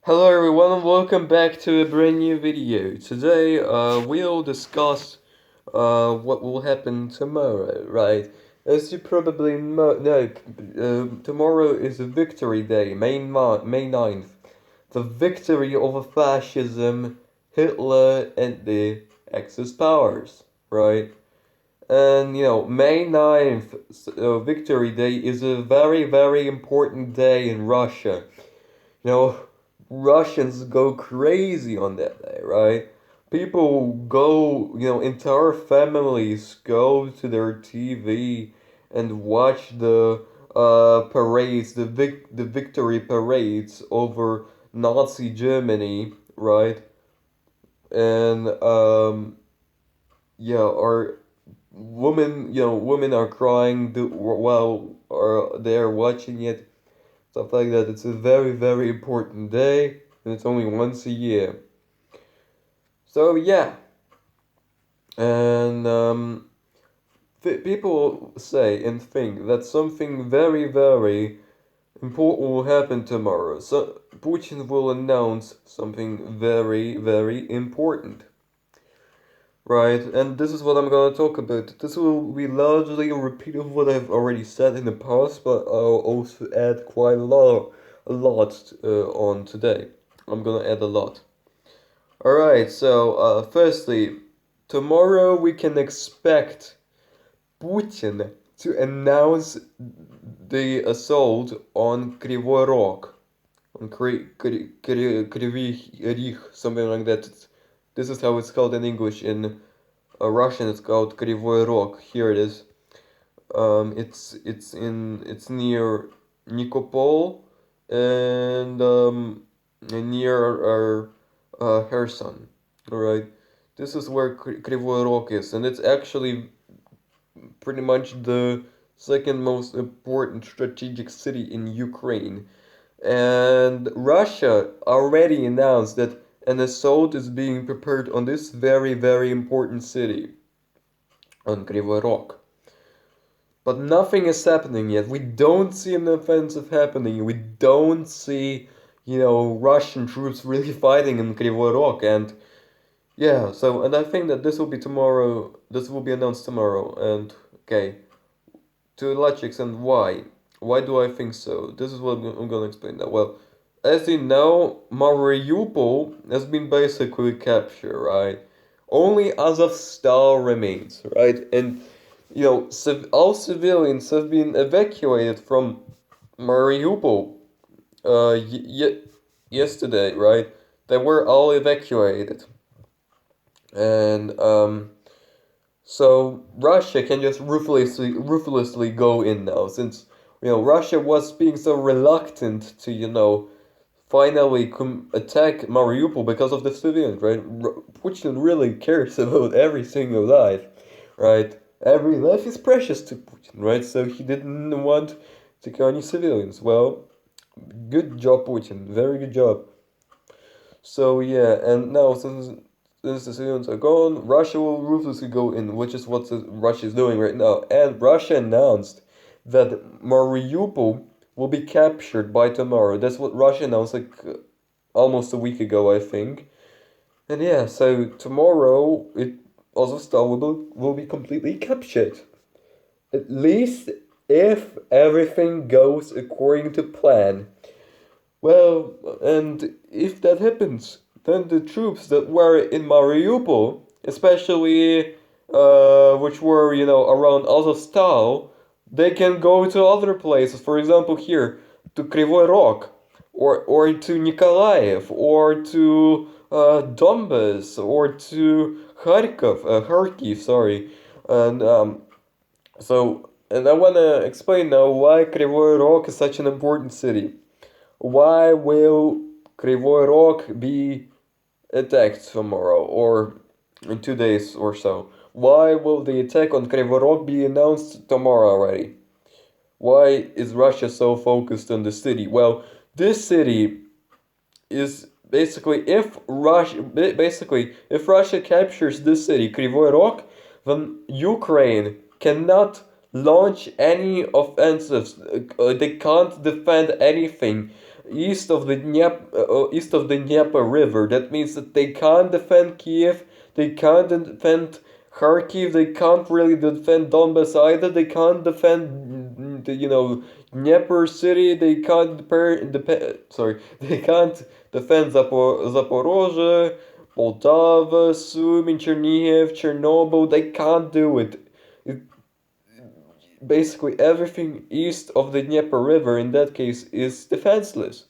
Hello everyone and welcome back to a brand new video. Today we'll discuss what will happen tomorrow, right? As you probably know, tomorrow is a victory day, May 9th. The victory over fascism, Hitler and the Axis powers, right? And May 9th, Victory Day, is a very, very important day in Russia. You know, Russians go crazy on that day, right? People go, entire families go to their TV and watch the parades, the victory parades over Nazi Germany, right? And yeah, our women are crying while they're watching it, stuff like that. It's a very, very important day, and it's only once a year. So yeah, and people say and think that something very, very important will happen tomorrow. So Putin will announce something very, very important. Right, and this is what I'm gonna talk about. This will be largely a repeat of what I've already said in the past, but I'll also add quite a lot on today. I'm gonna add a lot. Alright, so firstly, tomorrow we can expect Putin to announce the assault on Kryvyi Rog, on Kryvyi Rih, something like that. This is how it's called in English. In Russian, it's called Kryvyi Rog. Here it is. It's near Nikopol and near Kherson. All right, this is where Kryvyi Rog is, and it's actually pretty much the second most important strategic city in Ukraine. And Russia already announced that an assault is being prepared on this very, very important city, on Kryvyi Rog. But nothing is happening yet. We don't see an offensive happening. We don't see, Russian troops really fighting in Kryvyi Rog. And yeah, and I think that this will be tomorrow. This will be announced tomorrow. And okay, to a large extent, why? Why do I think so? This is what I'm gonna explain now. Well, as you know, Mariupol has been basically captured, right? Only Azovstal remains, right? And all civilians have been evacuated from Mariupol yesterday, right? They were all evacuated. And so Russia can just ruthlessly go in now, since Russia was being so reluctant to finally attack Mariupol because of the civilians, right? Putin really cares about every single life, right? Every life is precious to Putin, right? So he didn't want to kill any civilians. Well, good job, Putin. Very good job. So yeah, and now since the civilians are gone, Russia will ruthlessly go in, which is what Russia is doing right now. And Russia announced that Mariupol will be captured by tomorrow. That's what Russia announced like almost a week ago, I think. And yeah, so tomorrow it Azovstal will be completely captured. At least if everything goes according to plan. Well, and if that happens, then the troops that were in Mariupol, especially which were, around Azovstal, they can go to other places. For example, here to Kryvyi Rog, or to Nikolaev, or to Donbas, or to Kharkiv, sorry. And and I wanna explain now why Kryvyi Rog is such an important city. Why will Kryvyi Rog be attacked tomorrow or in 2 days or so? Why will the attack on Kryvyi Rog be announced tomorrow already? Why is Russia so focused on the city? Well, this city is if Russia captures this city, Kryvyi Rog, then Ukraine cannot launch any offensives. They can't defend anything. east of the Dnieper River. That means that they can't defend Kiev, they can't defend Kharkiv, they can't really defend Donbass either. They can't defend Dnieper city. They can't they can't defend Zaporozhye, Poltava, Sumy, Chernihiv, Chernobyl. They can't do it. Basically everything east of the Dnieper River in that case is defenseless.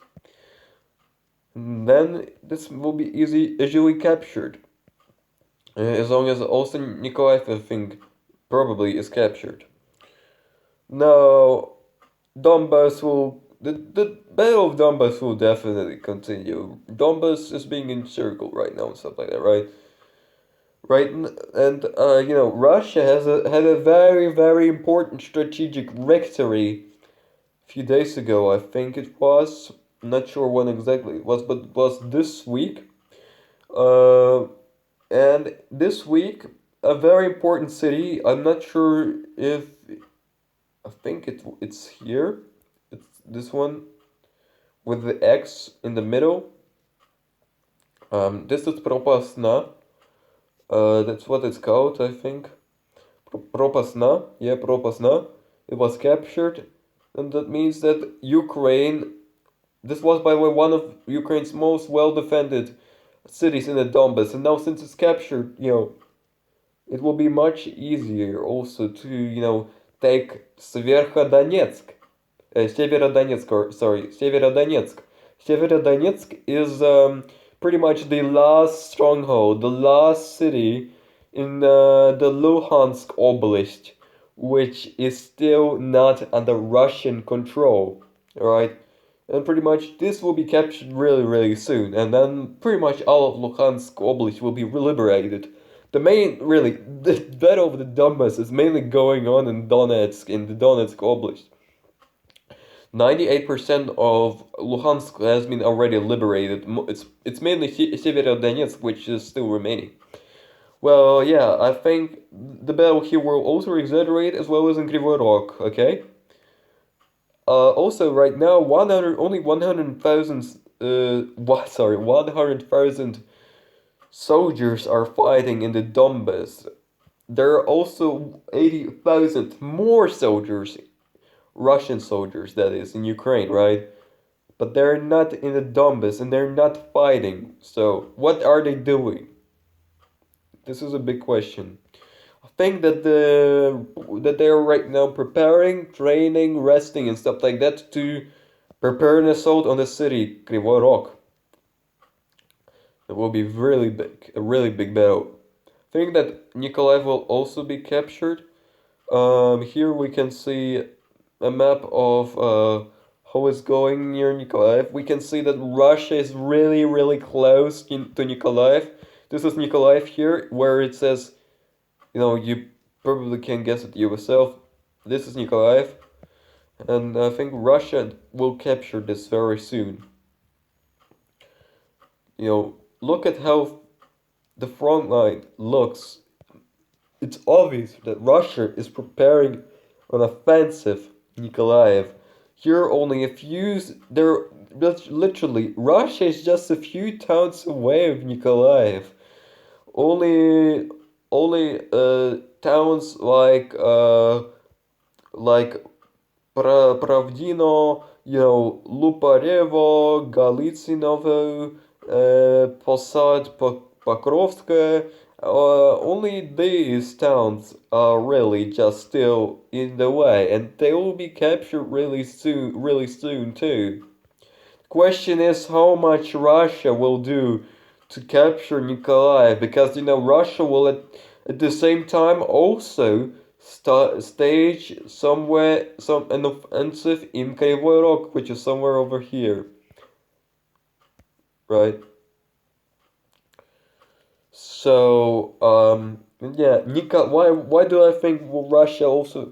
And then this will be easily captured. As long as also Nikolaev, I think, probably is captured. Now, the Battle of Donbass will definitely continue. Donbass is being encircled right now and stuff like that, right? Right, and Russia had a very, very important strategic victory a few days ago. I think it was. I'm not sure when exactly it was, but it was this week. Uh, and this week, a very important city. I'm not sure if I think it's here. It's this one with the X in the middle. This is Propasna. That's what it's called, I think. Propasna, yeah, Propasna. It was captured, and that means that Ukraine. This was, by the way, one of Ukraine's most well-defended cities in the Donbass, and now since it's captured, it will be much easier also to, take Severodonetsk. Severodonetsk. Severodonetsk is pretty much the last stronghold, the last city in the Luhansk Oblast, which is still not under Russian control, right? And pretty much this will be captured really, really soon, and then pretty much all of Luhansk Oblast will be liberated. The battle of the Donbass is mainly going on in the Donetsk Oblast. 98% of Luhansk has been already liberated. It's mainly Severodonetsk which is still remaining. Well, yeah, I think the battle here will also exaggerate as well as in Kryvyi Rog, okay? Also, right now, 100,000 100,000 soldiers are fighting in the Donbass. There are also 80,000 more soldiers, Russian soldiers, that is, in Ukraine, right? But they're not in the Donbass and they're not fighting. So, what are they doing? This is a big question. I think that they are right now preparing, training, resting, and stuff like that to prepare an assault on the city, Kryvyi Rog. It will be really big, a really big battle. I think that Nikolaev will also be captured. Here we can see a map of how it's going near Nikolaev. We can see that Russia is really, really close to Nikolaev. This is Nikolaev here, where it says, you probably can guess it yourself. This is Nikolaev, and I think Russia will capture this very soon. Look at how the front line looks. It's obvious that Russia is preparing an offensive in Nikolaev. Here only a few, literally, Russia is just a few towns away of Nikolaev. Only towns like Pravdino, Luparevo, Galitsinovo, Posad Pokrovska. Only these towns are really just still in the way, and they will be captured really soon too. Question is how much Russia will do to capture Nikolaev, because Russia will at the same time also stage some an offensive in Kryvyi Rog, which is somewhere over here, right? So yeah, why do I think Russia also?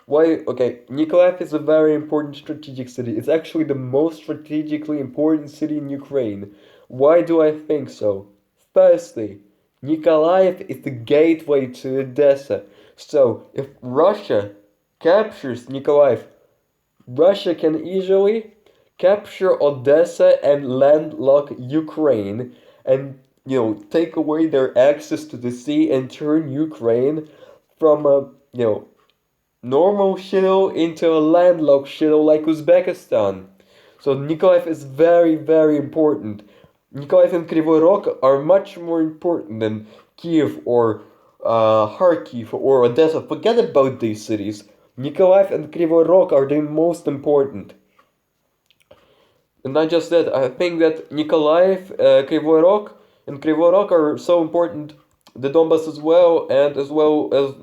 Why? Okay, Nikolaev is a very important strategic city. It's actually the most strategically important city in Ukraine. Why do I think so? Firstly, Nikolaev is the gateway to Odessa. So, if Russia captures Nikolaev, Russia can easily capture Odessa and landlock Ukraine, and take away their access to the sea and turn Ukraine from a normal shithole into a landlocked shithole like Uzbekistan. So Nikolaev is very, very important. Nikolaev and Kryvyi Rog are much more important than Kiev or Kharkiv or Odessa. Forget about these cities. Nikolaev and Kryvyi Rog are the most important. And not just that, I think that Nikolaev, Kryvyi Rog, and Kryvyi Rog are so important, the Donbass as well as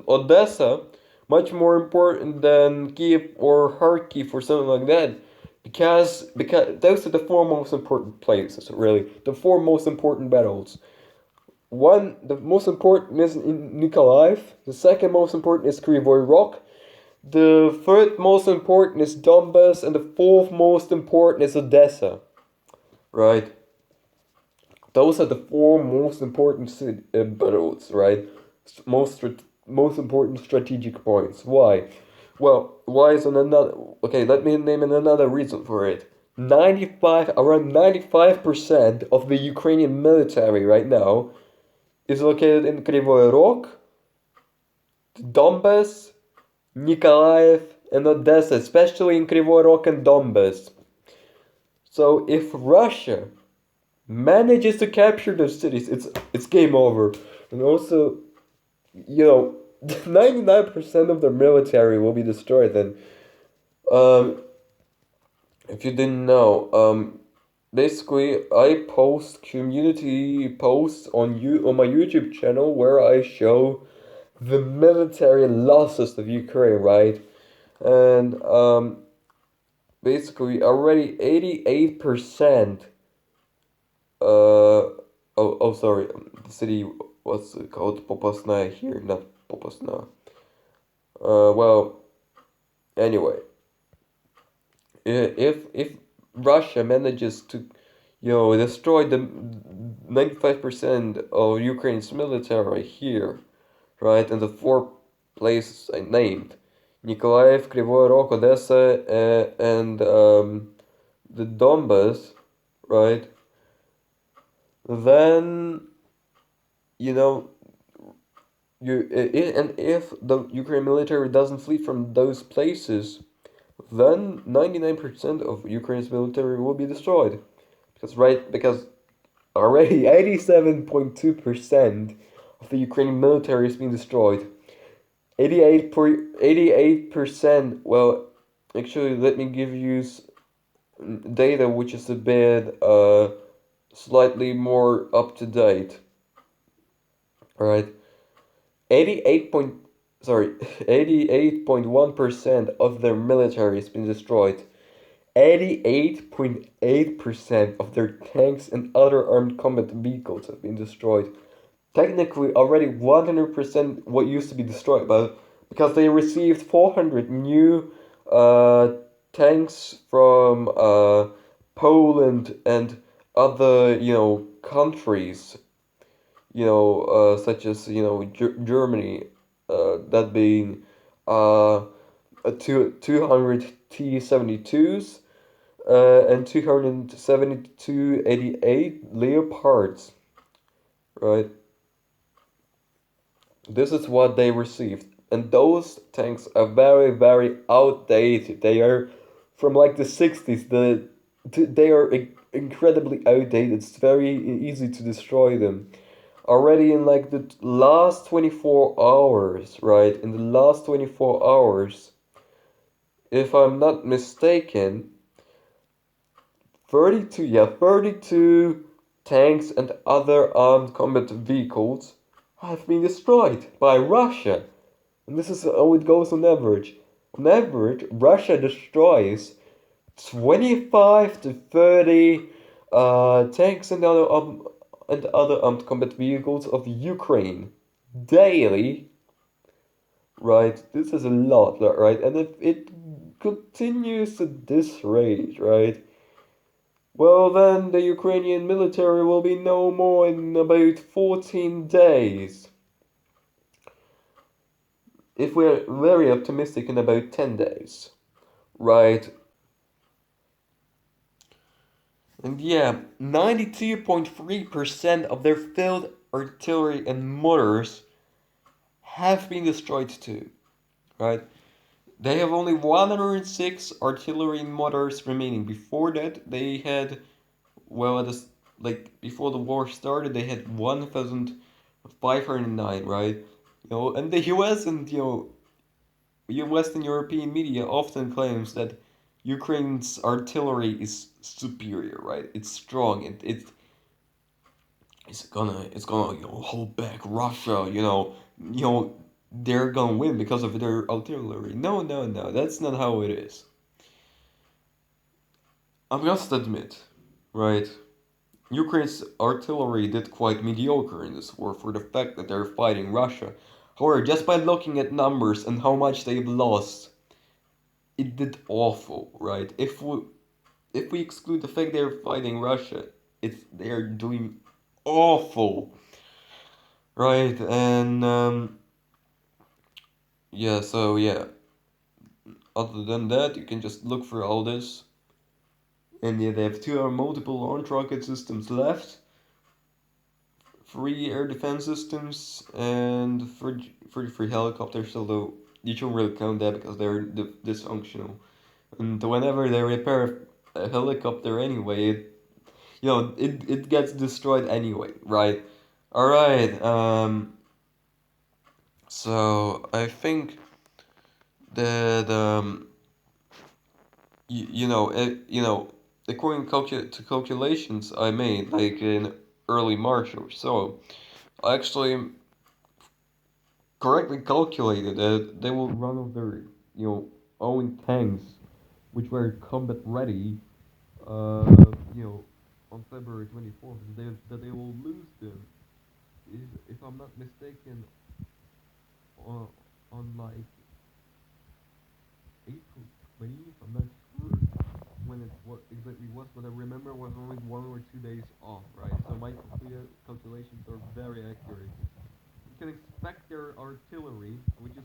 Odessa, much more important than Kiev or Kharkiv or something like that, because those are the four most important places, really, the four most important battles. One, the most important is in Nikolaev. The second most important is Kryvyi Rog. The third most important is Donbass, and the fourth most important is Odessa. Right? Those are the four most important battles, right? Most important strategic points. Why? Well, why is another? Okay, let me name another reason for it. Around 95% of the Ukrainian military right now is located in Kryvyi Rog, Donbass, Nikolaev, and Odessa, especially in Kryvyi Rog and Donbass. So if Russia manages to capture those cities, it's game over. And also, 99% of their military will be destroyed. Then, if you didn't know, basically, I post community posts on my YouTube channel where I show the military losses of Ukraine, right? And basically, already 88%. Sorry, the city was called Popasna here, not Popasna. Well, anyway, if Russia manages to, destroy the 95% of Ukraine's military here, right, and the four places I named, Nikolaev, Kryvyi Rog, Odessa, and the Donbass, right, then you know and if the Ukraine military doesn't flee from those places, then 99% of Ukraine's military will be destroyed. Because already 87.2% of the Ukrainian military has been destroyed. 88%, well, actually, let me give you data which is a bit slightly more up to date. Alright. 88.1% of their military has been destroyed. 88.8% of their tanks and other armed combat vehicles have been destroyed. Technically, already 100% what used to be destroyed, but because they received 400 new tanks from Poland and other, countries, such as, Germany, that being 200 T-72s and 272 88 Leopards, right? This is what they received. And those tanks are very, very outdated. They are from like the 60s. They are incredibly outdated. It's very easy to destroy them. Already in like the last 24 hours, right? In the last 24 hours, if I'm not mistaken, 32 tanks and other armed combat vehicles have been destroyed by Russia. And this is how it goes on average. On average, Russia destroys 25 to 30 tanks and other armed combat vehicles of Ukraine daily. Right? This is a lot, right? And if it continues at this rate, right? Well, then the Ukrainian military will be no more in about 14 days. If we're very optimistic, in about 10 days, right? And yeah, 92.3% of their field artillery and mortars have been destroyed too, right? They have only 106 artillery motors remaining. Before that, they had, well, at this, like, before the war started, they had 1,509, right? And the US and, Western European media often claims that Ukraine's artillery is superior, right? It's strong. It's gonna hold back Russia. They're gonna win because of their artillery. No, no, no. That's not how it is. I must admit, right? Ukraine's artillery did quite mediocre in this war for the fact that they're fighting Russia. However, just by looking at numbers and how much they've lost, it did awful, right? If we exclude the fact they're fighting Russia, they're doing awful, right? And yeah, so yeah. Other than that, you can just look for all this, and yeah, they have two or multiple launch rocket systems left, three air defense systems, and 33 helicopters. Although you shouldn't really count that because they're dysfunctional. And whenever they repair a helicopter anyway, it gets destroyed anyway, right? All right. So I think that according to calculations I made like in early March or so, I actually correctly calculated that they will run of their own tanks, which were combat ready, uh, you know, on February 24th, that they will lose them. If I'm not mistaken, on like April 20th, I'm not sure when it what exactly was, but I remember it was only 1 or 2 days off, right? So my calculations are very accurate. You can expect their artillery, which is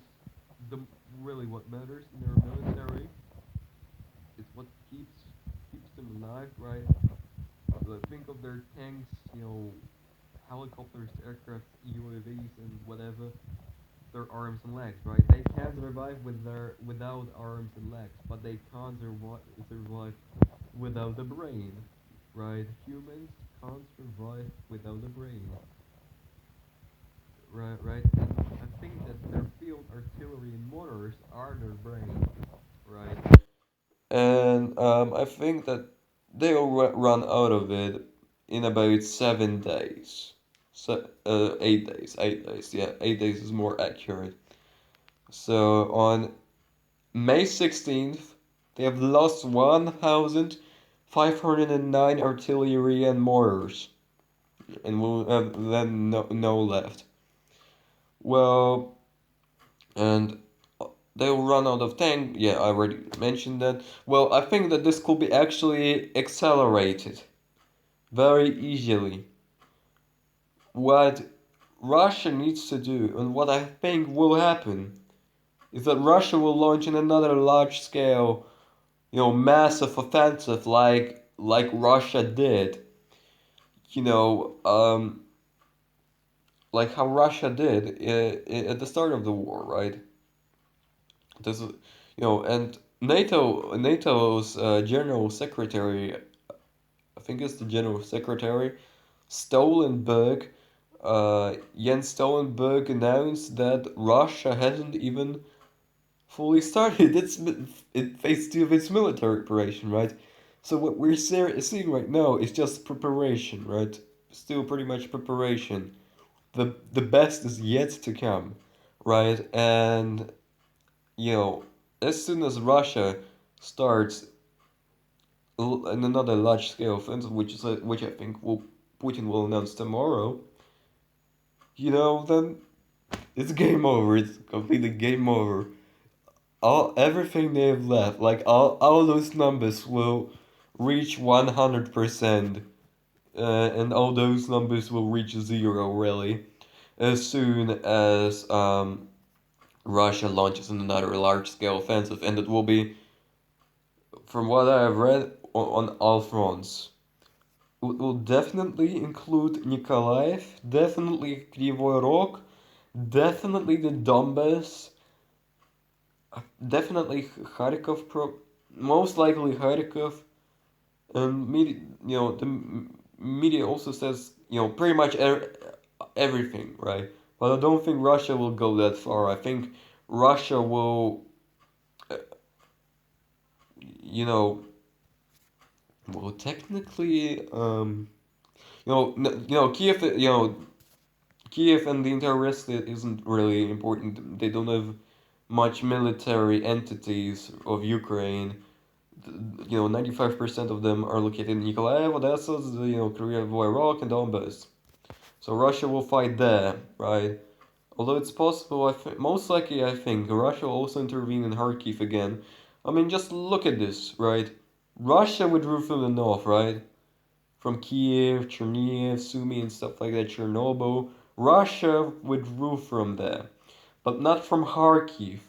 the really what matters in their military. It's what keeps them alive, right? Think of their tanks, helicopters, aircraft, UAVs, and whatever. Their arms and legs, right? They can survive without arms and legs, but they can't survive without the brain, right? Humans can't survive without the brain, right? Right? And I think that their field artillery and mortars are their brain, right? And I think that they'll run out of it in about 7 days. 8 days. 8 days. Yeah, 8 days is more accurate. So on May 16th, they have lost 1,509 artillery and mortars, and will have then no left. Well, and they'll run out of tank. Yeah, I already mentioned that. Well, I think that this could be actually accelerated very easily. What Russia needs to do, and what I think will happen, is that Russia will launch in another large scale, massive offensive like Russia did. You know, like how Russia did at the start of the war, right? This is, and NATO's general secretary, I think it's the general secretary, Stoltenberg, Jens Stoltenberg announced that Russia hasn't even fully started phase two of its military operation, right? So what we're seeing right now is just preparation, right? Still pretty much preparation. The best is yet to come, right? And as soon as Russia starts in another large scale offensive, which I think Putin will announce tomorrow, then it's game over. It's completely game over. Everything they have left, like all those numbers will reach 100%, and all those numbers will reach zero really, as soon as Russia launches another large scale offensive, and it will be, from what I have read, on all fronts. will definitely include Nikolaev, definitely Kryvyi Rog, definitely the Donbass, definitely Kharkov, most likely Kharkov, and media, media also says, pretty much everything, right? But I don't think Russia will go that far. I think Russia will, uh, you know, well, technically, Kiev, Kiev and the entire rest isn't really important. They don't have much military entities of Ukraine. 95% of them are located in Nikolaev, Odessa, Korea, Iraq, and Donbass. So Russia will fight there, right? Although it's possible, most likely, I think Russia will also intervene in Kharkiv again. I mean, just look at this, right? Russia withdrew from the north, right? From Kiev, Chernihiv, Sumy, and stuff like that, Chernobyl. Russia withdrew from there, but not from Kharkiv.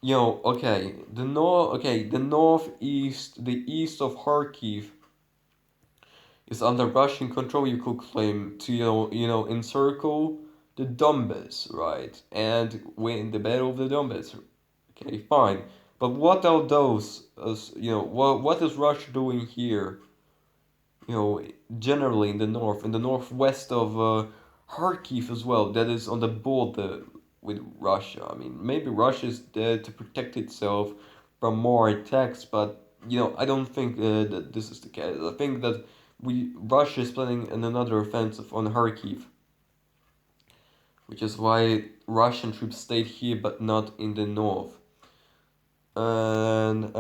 Okay, the northeast, the east of Kharkiv is under Russian control. You could claim to encircle the Donbass, right, and win the battle of the Donbass. Okay, fine, but what are those? What is Russia doing here? you know, Generally in the north, in the northwest of Kharkiv as well, that is on the border with Russia. I mean, maybe Russia is there to protect itself from more attacks, but I don't think that this is the case. I think that Russia is planning another offensive on Kharkiv, which is why Russian troops stayed here but not in the north. And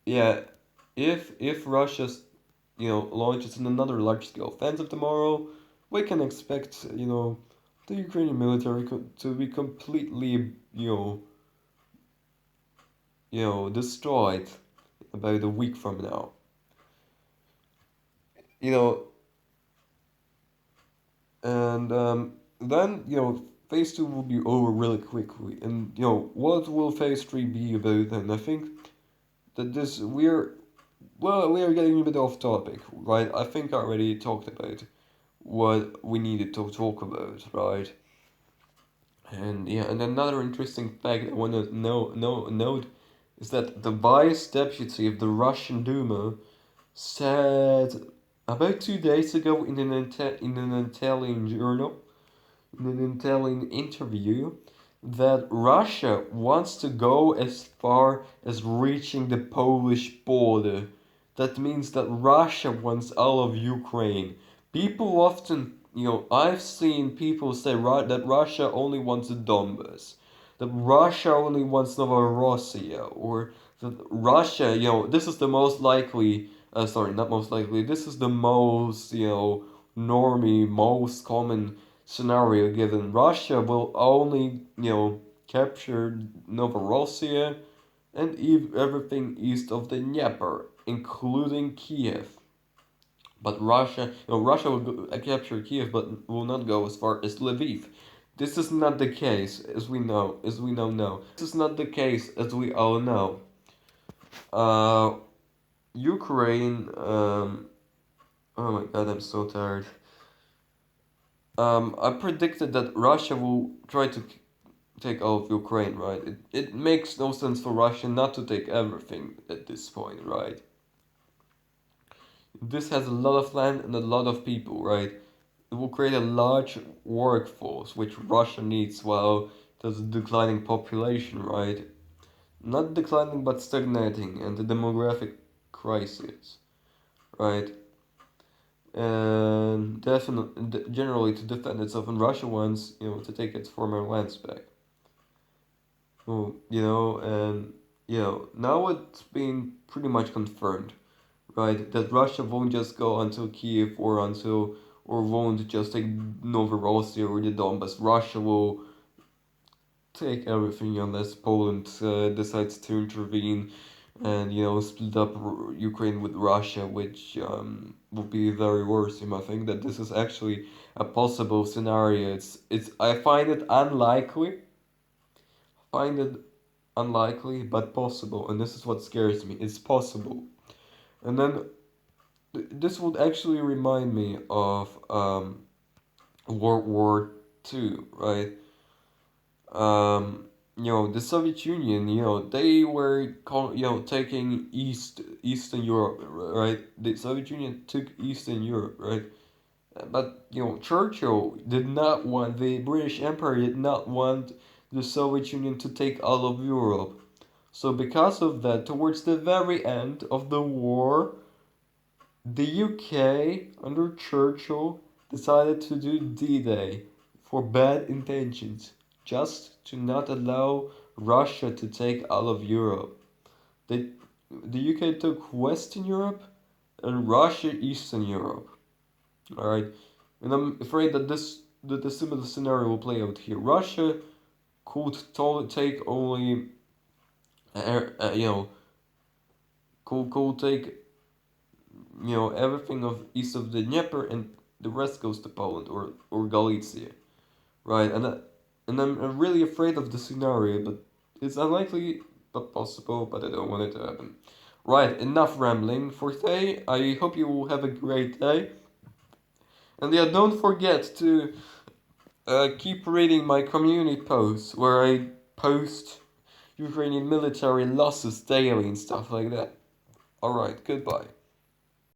yeah, if Russia's launches in another large-scale offensive tomorrow, we can expect, the Ukrainian military to be completely, destroyed about a week from now. You know, and then, phase two will be over really quickly. And, what will phase three be about then? I think that we are getting a bit off topic, right? I think I already talked about what we needed to talk about, right? And yeah, and another interesting fact I want to note is that the vice deputy of the Russian Duma said about 2 days ago in an Italian journal, in an Italian interview, that Russia wants to go as far as reaching the Polish border. That means that Russia wants all of Ukraine. People often, I've seen people say that Russia only wants the Donbass, that Russia only wants Novorossiya, or that Russia, this is the most likely, sorry, not most likely, this is the most, normie, most common scenario given. Russia will only, capture Novorossiya and everything east of the Dnieper, including Kiev. But Russia will capture Kiev, but will not go as far as Lviv. This is not the case, as we now know. This is not the case, as we all know. Uh, Ukraine. Oh my God, I'm so tired. I predicted that Russia will try to take all of Ukraine, right? It makes no sense for Russia not to take everything at this point, right? This has a lot of land and a lot of people, right? It will create a large workforce, which Russia needs while there's a declining population, right? Not declining but stagnating, and the demographic crisis, right? And definitely, generally, to defend itself, and Russia wants, to take its former lands back. And now it's been pretty much confirmed, right? That Russia won't just go until Kiev or won't just take Novorossiya or the Donbass. Russia will take everything unless Poland decides to intervene and split up Ukraine with Russia, which would be very worrisome. I think that this is actually a possible scenario. It's I find it unlikely, but possible, and this is what scares me. It's possible. And then this would actually remind me of World War II, right? The Soviet Union, they were taking Eastern Europe, right? The Soviet Union took Eastern Europe, right? But Churchill did not want the British Empire did not want the Soviet Union to take all of Europe. So because of that, towards the very end of the war, the UK under Churchill decided to do D-Day for bad intentions, just to not allow Russia to take all of Europe. They, the UK took Western Europe and Russia Eastern Europe. All right, and I'm afraid that the similar scenario will play out here. Russia could take only, you know, could take everything of east of the Dnieper, and the rest goes to Poland or Galicia, right? And I'm really afraid of the scenario, but it's unlikely but possible. But I don't want it to happen. Right, enough rambling for today. I hope you will have a great day, and yeah, don't forget to keep reading my community posts where I post Ukrainian military losses daily and stuff like that. Alright, goodbye.